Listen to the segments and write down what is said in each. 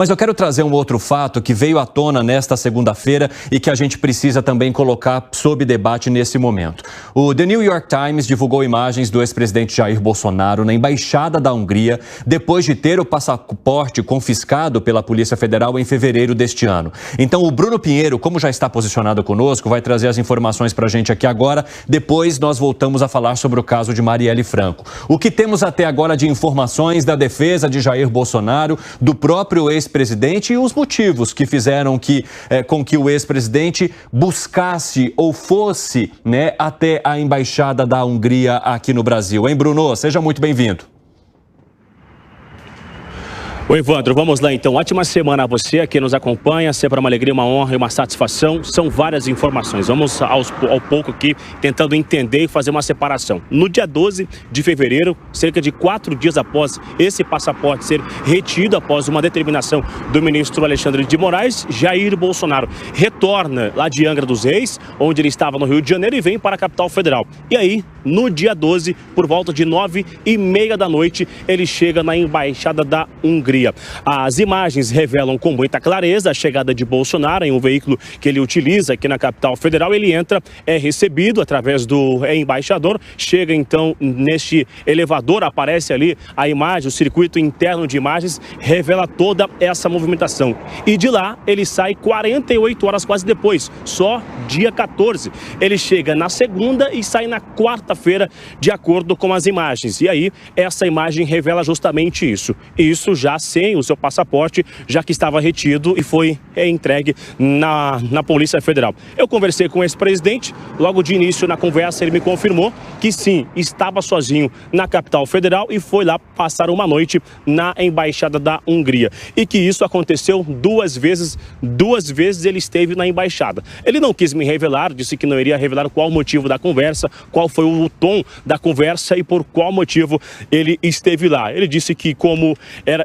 Mas eu quero trazer um outro fato que veio à tona nesta segunda-feira e que a gente precisa também colocar sob debate nesse momento. O The New York Times divulgou imagens do ex-presidente Jair Bolsonaro na Embaixada da Hungria depois de ter o passaporte confiscado pela Polícia Federal em fevereiro deste ano. Então o Bruno Pinheiro, como já está posicionado conosco, vai trazer as informações para a gente aqui agora. Depois nós voltamos a falar sobre o caso de Marielle Franco. O que temos até agora de informações da defesa de Jair Bolsonaro, do próprio ex-presidente e os motivos que fizeram com que o ex-presidente buscasse ou fosse, até a Embaixada da Hungria aqui no Brasil. Hein, Bruno? Seja muito bem-vindo. Oi, Evandro, vamos lá então. Ótima semana a você que nos acompanha, sempre uma alegria, uma honra e uma satisfação. São várias informações. Vamos ao pouco aqui tentando entender e fazer uma separação. No dia 12 de fevereiro, cerca de 4 dias após esse passaporte ser retido, após uma determinação do ministro Alexandre de Moraes, Jair Bolsonaro retorna lá de Angra dos Reis, onde ele estava no Rio de Janeiro, e vem para a capital federal. E aí, no dia 12, por volta de 9h30 da noite, ele chega na Embaixada da Hungria. As imagens revelam com muita clareza a chegada de Bolsonaro em um veículo que ele utiliza aqui na capital federal. Ele entra, é recebido através do embaixador, chega então neste elevador, aparece ali a imagem, o circuito interno de imagens, revela toda essa movimentação. E de lá ele sai 48 horas quase depois, só dia 14. Ele chega na segunda e sai na quarta-feira, de acordo com as imagens. E aí, essa imagem revela justamente isso. Isso já sem o seu passaporte, já que estava retido e foi entregue na Polícia Federal. Eu conversei com o ex-presidente, logo de início na conversa ele me confirmou que sim, estava sozinho na capital federal e foi lá passar uma noite na Embaixada da Hungria. E que isso aconteceu duas vezes ele esteve na embaixada. Ele não quis me revelar, disse que não iria revelar qual o motivo da conversa, qual foi o tom da conversa e por qual motivo ele esteve lá. Ele disse que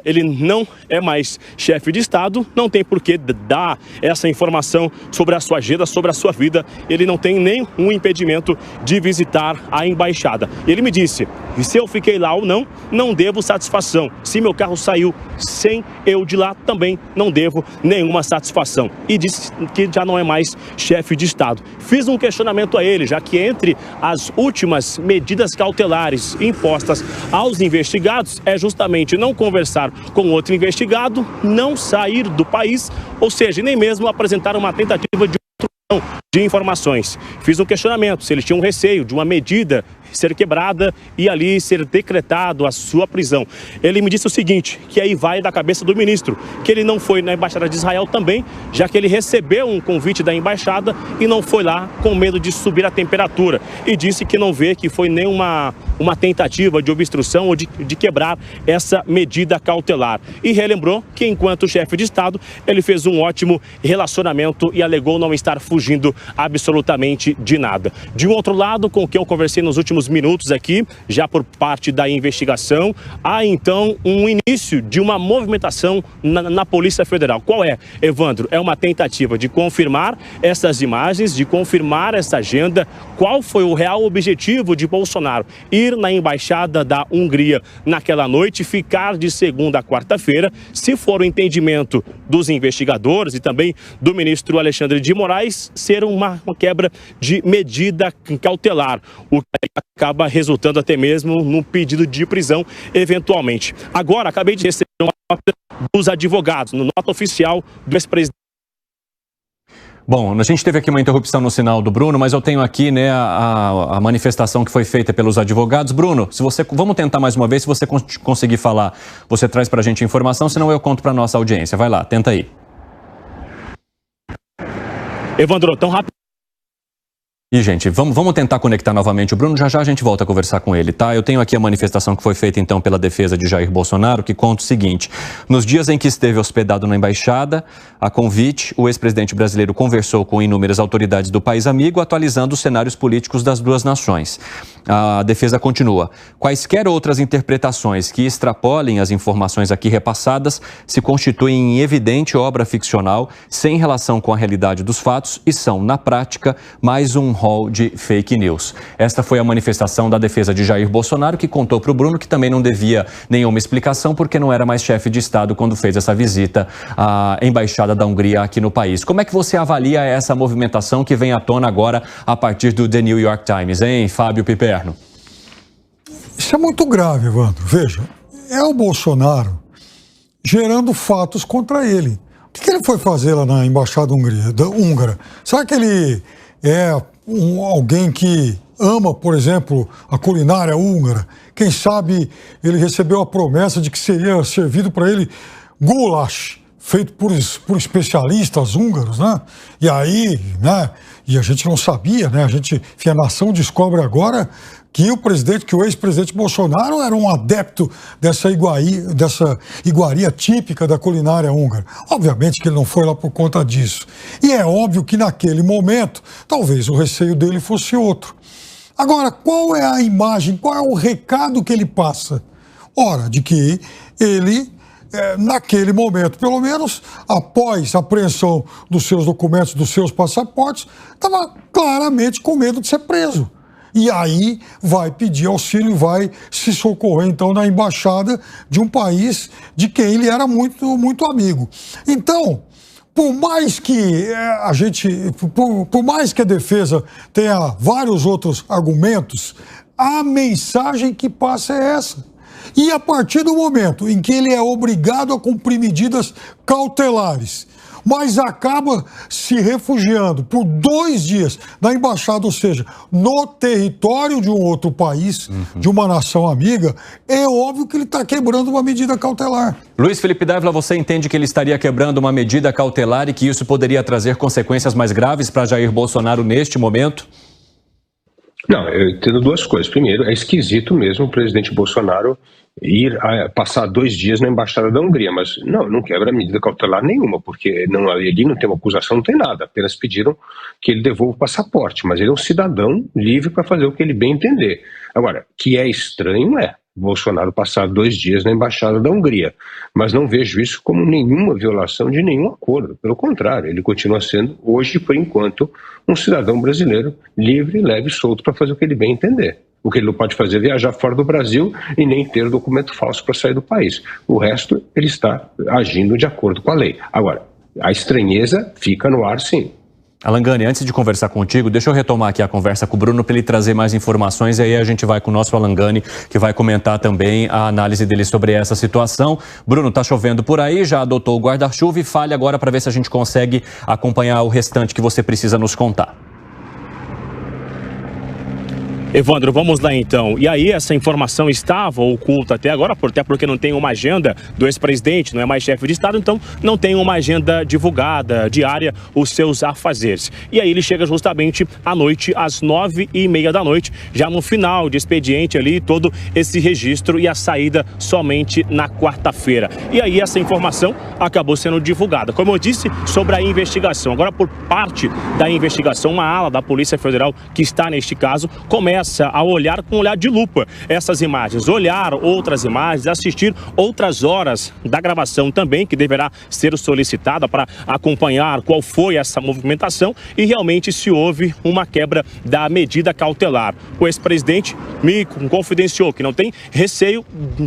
ele não é mais chefe de Estado, não tem por que dar essa informação sobre a sua agenda, sobre a sua vida. Ele não tem nenhum impedimento de visitar a embaixada. Ele me disse, se eu fiquei lá ou não, não devo satisfação. Se meu carro saiu sem eu de lá, também não devo nenhuma satisfação. E disse que já não é mais chefe de Estado. Fiz um questionamento a ele, já que entre as últimas medidas cautelares impostas aos investigados é justamente não conversar com outro investigado, não sair do país, ou seja, nem mesmo apresentar uma tentativa de obstrução de informações. Fiz um questionamento se ele tinha um receio de uma medida ser quebrada e ali ser decretado a sua prisão. Ele me disse o seguinte, que aí vai da cabeça do ministro, que ele não foi na Embaixada de Israel também, já que ele recebeu um convite da Embaixada e não foi lá com medo de subir a temperatura. E disse que não vê que foi nenhuma tentativa de obstrução ou de quebrar essa medida cautelar. E relembrou que enquanto chefe de Estado, ele fez um ótimo relacionamento e alegou não estar fugindo absolutamente de nada. De um outro lado, com quem eu conversei nos últimos minutos aqui, já por parte da investigação, há então um início de uma movimentação na Polícia Federal. Qual é, Evandro? É uma tentativa de confirmar essas imagens, de confirmar essa agenda. Qual foi o real objetivo de Bolsonaro? Ir na Embaixada da Hungria naquela noite, ficar de segunda a quarta-feira. Se for o entendimento dos investigadores e também do ministro Alexandre de Moraes, ser uma quebra de medida cautelar, o que acaba resultando até mesmo num pedido de prisão eventualmente. Agora, acabei de receber uma nota dos advogados, no nota oficial do ex-presidente. Bom, a gente teve aqui uma interrupção no sinal do Bruno, mas eu tenho aqui a manifestação que foi feita pelos advogados. Bruno, vamos tentar mais uma vez, se você conseguir falar, você traz para a gente a informação, senão eu conto para a nossa audiência. Vai lá, tenta aí. Evandro, tão rápido. E, gente, vamos tentar conectar novamente o Bruno. Já já a gente volta a conversar com ele, tá? Eu tenho aqui a manifestação que foi feita, então, pela defesa de Jair Bolsonaro, que conta o seguinte. Nos dias em que esteve hospedado na embaixada, a convite, o ex-presidente brasileiro conversou com inúmeras autoridades do país amigo, atualizando os cenários políticos das duas nações. A defesa continua. Quaisquer outras interpretações que extrapolem as informações aqui repassadas se constituem em evidente obra ficcional, sem relação com a realidade dos fatos e são, na prática, mais um hall de fake news. Esta foi a manifestação da defesa de Jair Bolsonaro, que contou para o Bruno que também não devia nenhuma explicação porque não era mais chefe de Estado quando fez essa visita à Embaixada da Hungria aqui no país. Como é que você avalia essa movimentação que vem à tona agora a partir do The New York Times, hein, Fábio Piperno? Isso é muito grave, Evandro. Veja, é o Bolsonaro gerando fatos contra ele. O que ele foi fazer lá na Embaixada húngara? Será que ele é alguém que ama, por exemplo, a culinária húngara? Quem sabe ele recebeu a promessa de que seria servido para ele goulash, feito por especialistas húngaros, né? E aí, né? E a gente não sabia, né? A nação descobre agora que o ex-presidente Bolsonaro era um adepto dessa iguaria típica da culinária húngara. Obviamente que ele não foi lá por conta disso. E é óbvio que naquele momento, talvez o receio dele fosse outro. Agora, qual é a imagem, qual é o recado que ele passa? Ora, de que ele, naquele momento, pelo menos, após a apreensão dos seus documentos, dos seus passaportes, estava claramente com medo de ser preso. E aí vai pedir auxílio, vai se socorrer, então, na embaixada de um país de quem ele era muito, muito amigo. Então, por mais que a defesa tenha vários outros argumentos, a mensagem que passa é essa. E a partir do momento em que ele é obrigado a cumprir medidas cautelares, mas acaba se refugiando por 2 dias na embaixada, ou seja, no território de um outro país, de uma nação amiga, é óbvio que ele está quebrando uma medida cautelar. Luiz Felipe Dávila, você entende que ele estaria quebrando uma medida cautelar e que isso poderia trazer consequências mais graves para Jair Bolsonaro neste momento? Não, eu entendo 2 coisas. Primeiro, é esquisito mesmo o presidente Bolsonaro passar 2 dias na Embaixada da Hungria, mas não quebra medida cautelar nenhuma, porque ali não tem uma acusação, não tem nada, apenas pediram que ele devolva o passaporte, mas ele é um cidadão livre para fazer o que ele bem entender. Agora, que é estranho Bolsonaro passar 2 dias na Embaixada da Hungria, mas não vejo isso como nenhuma violação de nenhum acordo, pelo contrário, ele continua sendo, hoje, por enquanto, um cidadão brasileiro livre, leve e solto para fazer o que ele bem entender. O que ele não pode fazer é viajar fora do Brasil e nem ter documento falso para sair do país. O resto, ele está agindo de acordo com a lei. Agora, a estranheza fica no ar, sim. Alangani, antes de conversar contigo, deixa eu retomar aqui a conversa com o Bruno para ele trazer mais informações e aí a gente vai com o nosso Alangani, que vai comentar também a análise dele sobre essa situação. Bruno, tá chovendo por aí, já adotou o guarda-chuva e fale agora para ver se a gente consegue acompanhar o restante que você precisa nos contar. Evandro, vamos lá então. E aí essa informação estava oculta até agora, até porque não tem uma agenda do ex-presidente, não é mais chefe de Estado, então não tem uma agenda divulgada, diária, os seus afazeres. E aí ele chega justamente à noite, às 9h30 da noite, já no final de expediente ali, todo esse registro e a saída somente na quarta-feira. E aí essa informação acabou sendo divulgada, como eu disse, sobre a investigação. Agora, por parte da investigação, uma ala da Polícia Federal que está neste caso, começa a olhar com um olhar de lupa essas imagens, olhar outras imagens, assistir outras horas da gravação também, que deverá ser solicitada para acompanhar qual foi essa movimentação e realmente se houve uma quebra da medida cautelar. O ex-presidente me confidenciou que não tem receio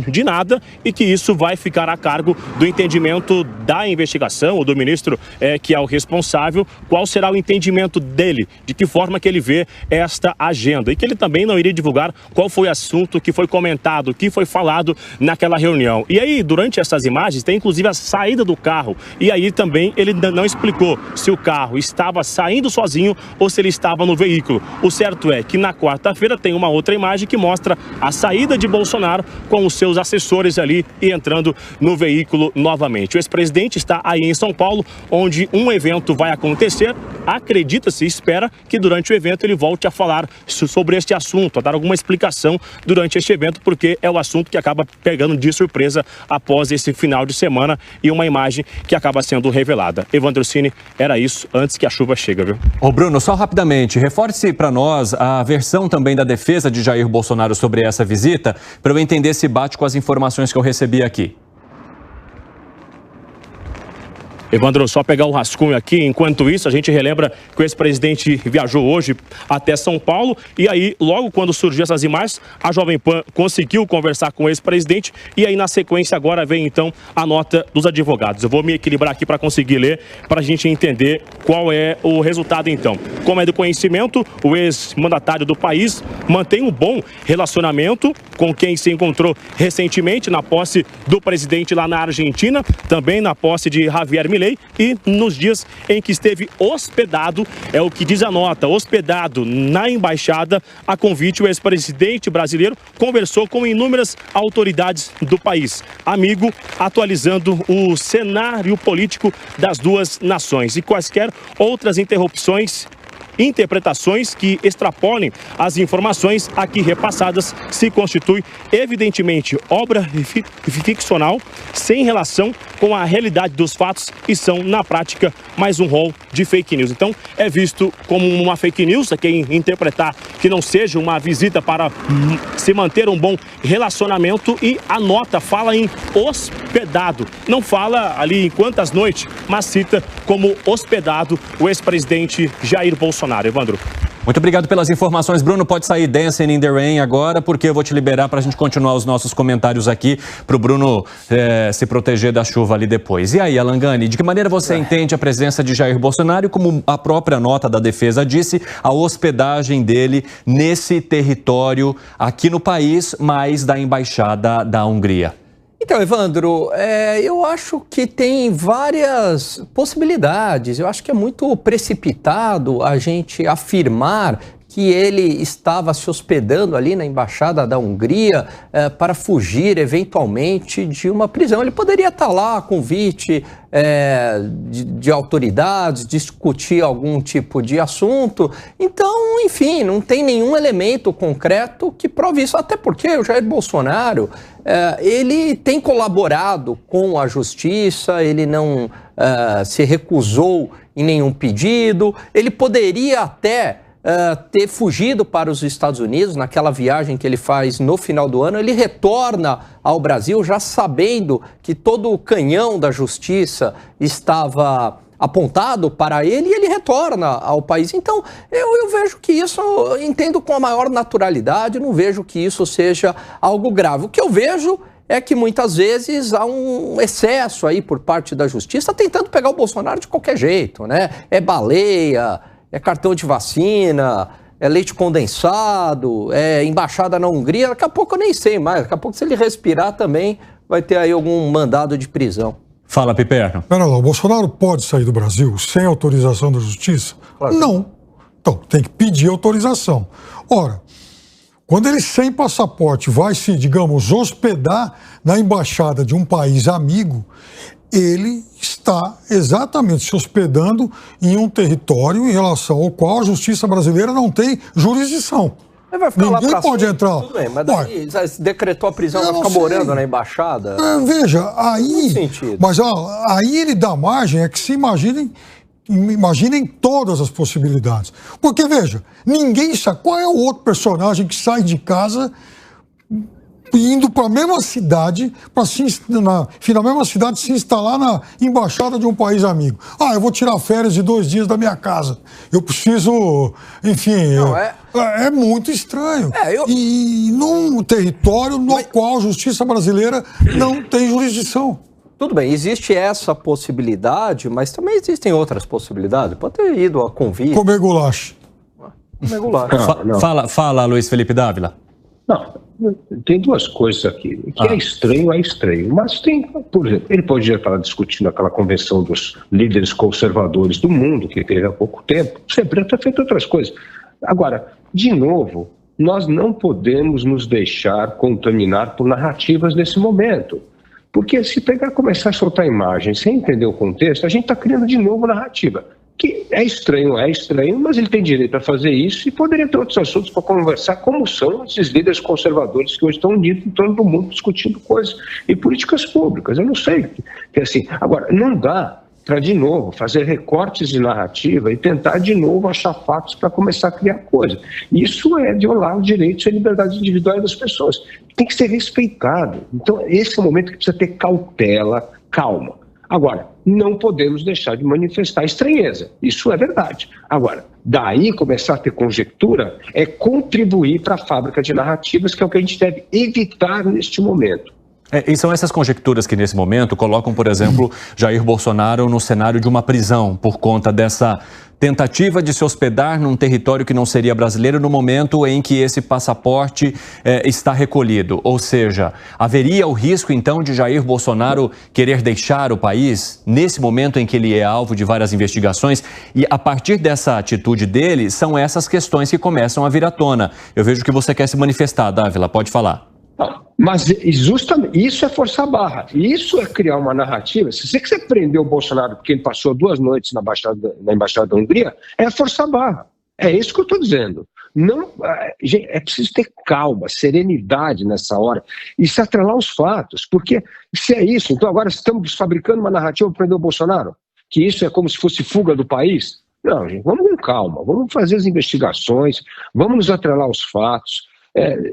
de nada e que isso vai ficar a cargo do entendimento da investigação ou do ministro que é o responsável, qual será o entendimento dele, de que forma que ele vê esta agenda e que ele também não iria divulgar qual foi o assunto que foi comentado, o que foi falado naquela reunião. E aí, durante essas imagens, tem inclusive a saída do carro. E aí também ele não explicou se o carro estava saindo sozinho ou se ele estava no veículo. O certo é que na quarta-feira tem uma outra imagem que mostra a saída de Bolsonaro com os seus assessores ali e entrando no veículo novamente. O ex-presidente está aí em São Paulo, onde um evento vai acontecer. Acredita-se, espera que durante o evento ele volte a falar sobre este assunto, a dar alguma explicação durante este evento, porque é o assunto que acaba pegando de surpresa após esse final de semana e uma imagem que acaba sendo revelada. Evandro Cini, era isso antes que a chuva chegue, viu? Ô Bruno, só rapidamente, reforce para nós a versão também da defesa de Jair Bolsonaro sobre essa visita, para eu entender se bate com as informações que eu recebi aqui. Evandro, só pegar o rascunho aqui. Enquanto isso, a gente relembra que o ex-presidente viajou hoje até São Paulo e aí, logo quando surgiu essas imagens, a Jovem Pan conseguiu conversar com o ex-presidente e aí, na sequência, agora vem, então, a nota dos advogados. Eu vou me equilibrar aqui para conseguir ler, para a gente entender qual é o resultado, então. Como é do conhecimento, o ex-mandatário do país mantém um bom relacionamento com quem se encontrou recentemente na posse do presidente lá na Argentina, também na posse de Javier Milei e nos dias em que esteve hospedado, é o que diz a nota, hospedado na embaixada, a convite, o ex-presidente brasileiro conversou com inúmeras autoridades do país, amigo, atualizando o cenário político das duas nações e quaisquer outras interpretações que extrapolem as informações aqui repassadas se constitui evidentemente obra ficcional sem relação com a realidade dos fatos e são na prática mais um rol de fake news. Então é visto como uma fake news, quem interpretar que não seja uma visita para se manter um bom relacionamento e a nota fala em hospedado, não fala ali em quantas noites, mas cita como hospedado o ex-presidente Jair Bolsonaro. Evandro. Muito obrigado pelas informações, Bruno. Pode sair Dancing in the Rain agora, porque eu vou te liberar para a gente continuar os nossos comentários aqui, para o Bruno se proteger da chuva ali depois. E aí, Alangani, de que maneira você entende a presença de Jair Bolsonaro, como a própria nota da defesa disse, a hospedagem dele nesse território aqui no país, mas da Embaixada da Hungria? Então, Evandro, eu acho que tem várias possibilidades. Eu acho que é muito precipitado a gente afirmar que ele estava se hospedando ali na Embaixada da Hungria para fugir, eventualmente, de uma prisão. Ele poderia estar lá a convite de autoridades, discutir algum tipo de assunto. Então, enfim, não tem nenhum elemento concreto que prove isso. Até porque o Jair Bolsonaro, ele tem colaborado com a justiça, ele não se recusou em nenhum pedido, ele poderia até ter fugido para os Estados Unidos naquela viagem que ele faz no final do ano. Ele retorna ao Brasil já sabendo que todo o canhão da justiça estava apontado para ele e ele retorna ao país. Então, eu vejo que isso, entendo com a maior naturalidade, não vejo que isso seja algo grave. O que eu vejo é que muitas vezes há um excesso aí por parte da justiça tentando pegar o Bolsonaro de qualquer jeito, né? É baleia, é cartão de vacina, é leite condensado, é embaixada na Hungria. Daqui a pouco eu nem sei mais. Daqui a pouco, se ele respirar também, vai ter aí algum mandado de prisão. Fala, Piperno. Pera lá, o Bolsonaro pode sair do Brasil sem autorização da justiça? Claro. Não. Então, tem que pedir autorização. Ora, quando ele sem passaporte vai se, digamos, hospedar na embaixada de um país amigo, ele está exatamente se hospedando em um território em relação ao qual a justiça brasileira não tem jurisdição. Ele vai ficar Ninguém lá pode entrar. Tudo bem, mas daí decretou a prisão, vai ficar morando na embaixada? Veja, aí... Mas aí ele dá margem, que se imaginem todas as possibilidades. Porque, veja, ninguém sabe qual é o outro personagem que sai de casa indo para a mesma cidade, na mesma cidade, se instalar na embaixada de um país amigo. Eu vou tirar férias de 2 dias da minha casa. Eu preciso, enfim... Não, é muito estranho. E num território no qual a justiça brasileira não tem jurisdição. Tudo bem, existe essa possibilidade, mas também existem outras possibilidades. Pode ter ido a convite. Comer goulash. Comer goulash. Fala, Luiz Felipe Dávila. Não, tem duas coisas aqui. Que é estranho, mas tem, por exemplo, ele pode já estar discutindo aquela convenção dos líderes conservadores do mundo, que teve há pouco tempo, sempre ter feito outras coisas. Agora, de novo, nós não podemos nos deixar contaminar por narrativas nesse momento. Porque se começar a soltar imagens sem entender o contexto, a gente está criando de novo narrativa. Que é estranho, mas ele tem direito a fazer isso e poderia ter outros assuntos para conversar, como são esses líderes conservadores que hoje estão unidos em torno do mundo discutindo coisas e políticas públicas. Eu não sei. Assim, agora, não dá para, de novo, fazer recortes de narrativa e tentar, de novo, achar fatos para começar a criar coisa. Isso é violar os direitos e a liberdade individual das pessoas. Tem que ser respeitado. Então, esse é o momento que precisa ter cautela, calma. Agora, não podemos deixar de manifestar estranheza, isso é verdade. Agora, daí começar a ter conjectura é contribuir para a fábrica de narrativas, que é o que a gente deve evitar neste momento. E são essas conjecturas que, nesse momento, colocam, por exemplo, Jair Bolsonaro no cenário de uma prisão por conta dessa tentativa de se hospedar num território que não seria brasileiro no momento em que esse passaporte está recolhido. Ou seja, haveria o risco, então, de Jair Bolsonaro querer deixar o país nesse momento em que ele é alvo de várias investigações? E, a partir dessa atitude dele, são essas questões que começam a vir à tona. Eu vejo que você quer se manifestar, Dávila, pode falar. Mas justamente isso é forçar a barra, isso é criar uma narrativa. Se você quiser prender o Bolsonaro porque ele passou 2 noites na Embaixada da Hungria, é forçar a barra. É isso que eu estou dizendo. Não, gente, é preciso ter calma, serenidade nessa hora e se atrelar aos fatos, porque se é isso, então agora estamos fabricando uma narrativa para prender o Bolsonaro, que isso é como se fosse fuga do país. Não, gente, vamos com calma, vamos fazer as investigações, vamos nos atrelar aos fatos.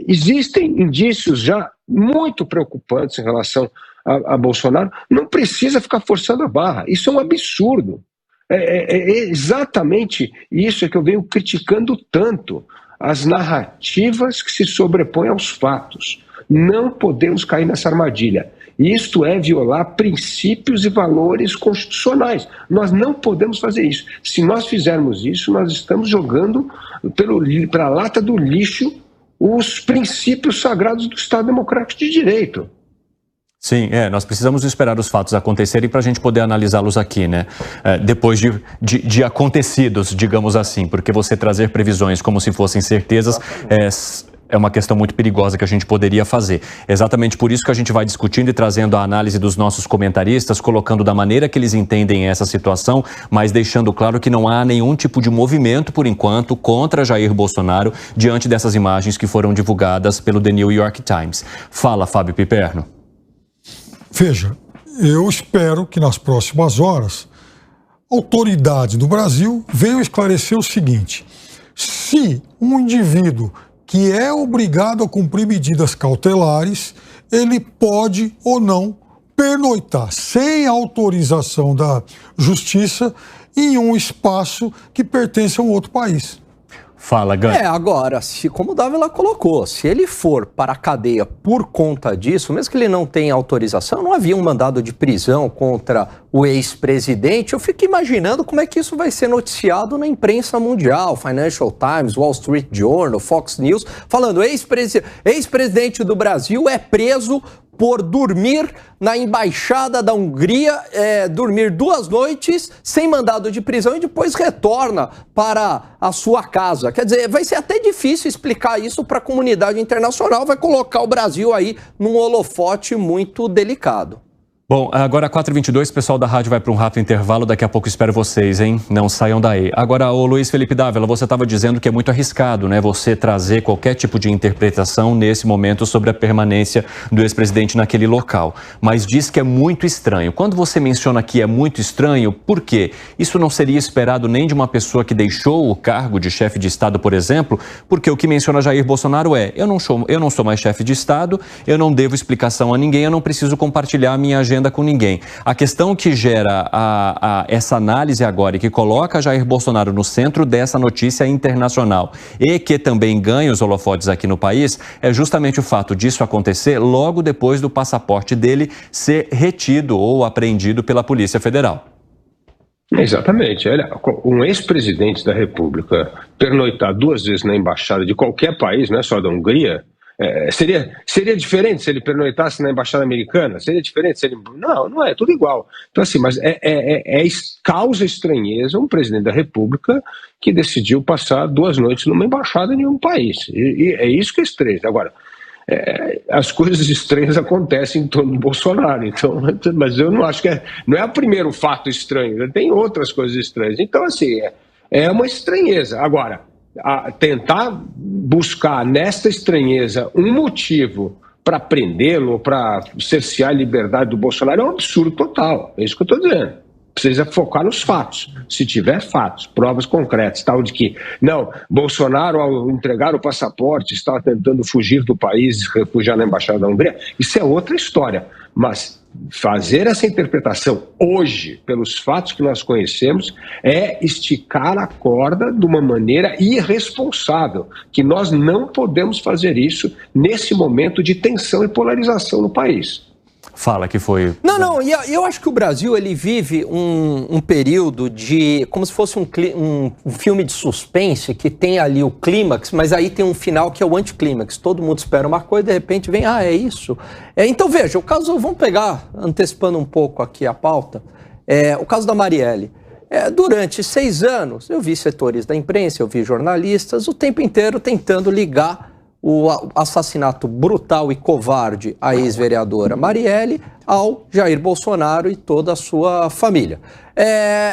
Existem indícios já muito preocupantes em relação a Bolsonaro. Não precisa ficar forçando a barra. Isso é um absurdo. É exatamente isso que eu venho criticando tanto. As narrativas que se sobrepõem aos fatos. Não podemos cair nessa armadilha. Isto é violar princípios e valores constitucionais. Nós não podemos fazer isso. Se nós fizermos isso, nós estamos jogando para a lata do lixo os princípios sagrados do Estado Democrático de Direito. Sim, nós precisamos esperar os fatos acontecerem para a gente poder analisá-los aqui, né? Depois de acontecidos, digamos assim, porque você trazer previsões como se fossem certezas é uma questão muito perigosa que a gente poderia fazer. Exatamente por isso que a gente vai discutindo e trazendo a análise dos nossos comentaristas, colocando da maneira que eles entendem essa situação, mas deixando claro que não há nenhum tipo de movimento, por enquanto, contra Jair Bolsonaro diante dessas imagens que foram divulgadas pelo The New York Times. Fala, Fábio Piperno. Veja, eu espero que nas próximas horas autoridades do Brasil venham esclarecer o seguinte: se um indivíduo que é obrigado a cumprir medidas cautelares, ele pode ou não pernoitar sem autorização da justiça em um espaço que pertence a um outro país. Fala, Gani. Agora, como o Dávila colocou, se ele for para a cadeia por conta disso, mesmo que ele não tenha autorização, não havia um mandado de prisão contra o ex-presidente, eu fico imaginando como é que isso vai ser noticiado na imprensa mundial, Financial Times, Wall Street Journal, Fox News, falando ex-presidente do Brasil é preso por dormir na Embaixada da Hungria, dormir 2 noites sem mandado de prisão e depois retorna para a sua casa. Quer dizer, vai ser até difícil explicar isso para a comunidade internacional, vai colocar o Brasil aí num holofote muito delicado. Bom, agora 4h22, o pessoal da rádio vai para um rápido intervalo, daqui a pouco espero vocês, hein? Não saiam daí. Agora, o Luiz Felipe Dávila, você estava dizendo que é muito arriscado, né? Você trazer qualquer tipo de interpretação nesse momento sobre a permanência do ex-presidente naquele local. Mas diz que é muito estranho. Quando você menciona que é muito estranho, por quê? Isso não seria esperado nem de uma pessoa que deixou o cargo de chefe de Estado, por exemplo, porque o que menciona Jair Bolsonaro eu não sou mais chefe de Estado, eu não devo explicação a ninguém, eu não preciso compartilhar a minha agenda com ninguém. A questão que gera essa análise agora e que coloca Jair Bolsonaro no centro dessa notícia internacional e que também ganha os holofotes aqui no país é justamente o fato disso acontecer logo depois do passaporte dele ser retido ou apreendido pela Polícia Federal. Exatamente. Um ex-presidente da República pernoitar 2 vezes na embaixada de qualquer país, não é só da Hungria, seria diferente se ele pernoitasse na embaixada americana? Seria diferente se ele... Não é, tudo igual. Então assim, mas causa estranheza um presidente da República que decidiu passar 2 noites numa embaixada em um país. E é isso que é estranho. Agora, as coisas estranhas acontecem em torno do Bolsonaro, então, mas eu não acho que não é o primeiro fato estranho, tem outras coisas estranhas. Então assim, é uma estranheza. Agora, tentar buscar nesta estranheza um motivo para prendê-lo, para cercear a liberdade do Bolsonaro é um absurdo total. É isso que eu estou dizendo. precisa focar nos fatos. Se tiver fatos, provas concretas, tal de que, não, Bolsonaro, ao entregar o passaporte, está tentando fugir do país, refugiar na Embaixada da Hungria, isso é outra história. Mas fazer essa interpretação hoje, pelos fatos que nós conhecemos, é esticar a corda de uma maneira irresponsável, que nós não podemos fazer isso nesse momento de tensão e polarização no país. Fala que foi... Não, e eu acho que o Brasil, ele vive um período de... como se fosse um filme de suspense, que tem ali o clímax, mas aí tem um final que é o anticlímax. Todo mundo espera uma coisa e de repente vem, é isso. Então veja, o caso, vamos pegar, antecipando um pouco aqui a pauta, o caso da Marielle. Durante 6 anos, eu vi setores da imprensa, eu vi jornalistas, o tempo inteiro tentando ligar o assassinato brutal e covarde à ex-vereadora Marielle ao Jair Bolsonaro e toda a sua família.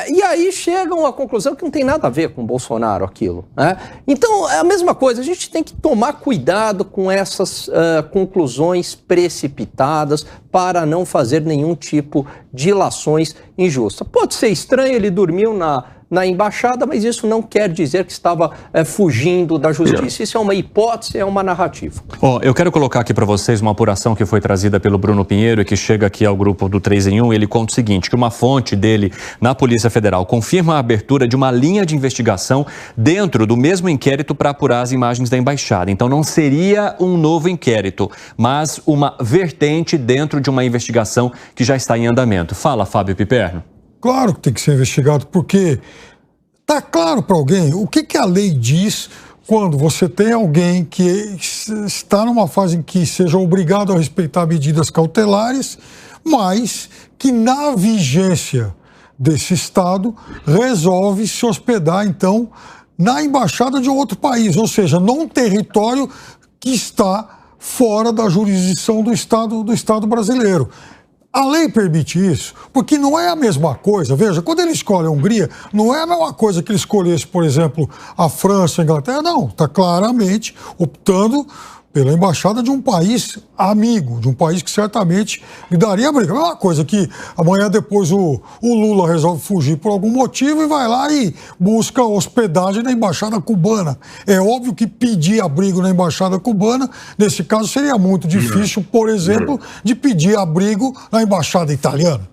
E aí chegam à conclusão que não tem nada a ver com Bolsonaro aquilo, né? Então, é a mesma coisa, a gente tem que tomar cuidado com essas conclusões precipitadas para não fazer nenhum tipo de ilações injustas. Pode ser estranho, ele dormiu na embaixada, mas isso não quer dizer que estava fugindo da justiça. Isso é uma hipótese, é uma narrativa. Eu quero colocar aqui para vocês uma apuração que foi trazida pelo Bruno Pinheiro e que chega aqui ao grupo do 3 em 1. Ele conta o seguinte, que uma fonte dele na Polícia Federal confirma a abertura de uma linha de investigação dentro do mesmo inquérito para apurar as imagens da embaixada. Então não seria um novo inquérito, mas uma vertente dentro de uma investigação que já está em andamento. Fala, Fábio Piperno. Claro que tem que ser investigado, porque está claro para alguém o que a lei diz quando você tem alguém que está numa fase em que seja obrigado a respeitar medidas cautelares, mas que na vigência desse Estado resolve se hospedar, então, na embaixada de outro país, ou seja, num território que está fora da jurisdição do Estado brasileiro. A lei permite isso, porque não é a mesma coisa. Veja, quando ele escolhe a Hungria, não é a mesma coisa que ele escolhesse, por exemplo, a França, a Inglaterra, não. Está claramente optando pela embaixada de um país amigo, de um país que certamente lhe daria briga. É uma coisa que amanhã depois o Lula resolve fugir por algum motivo e vai lá e busca hospedagem na embaixada cubana. É óbvio que pedir abrigo na embaixada cubana, nesse caso, seria muito difícil, por exemplo, de pedir abrigo na embaixada italiana.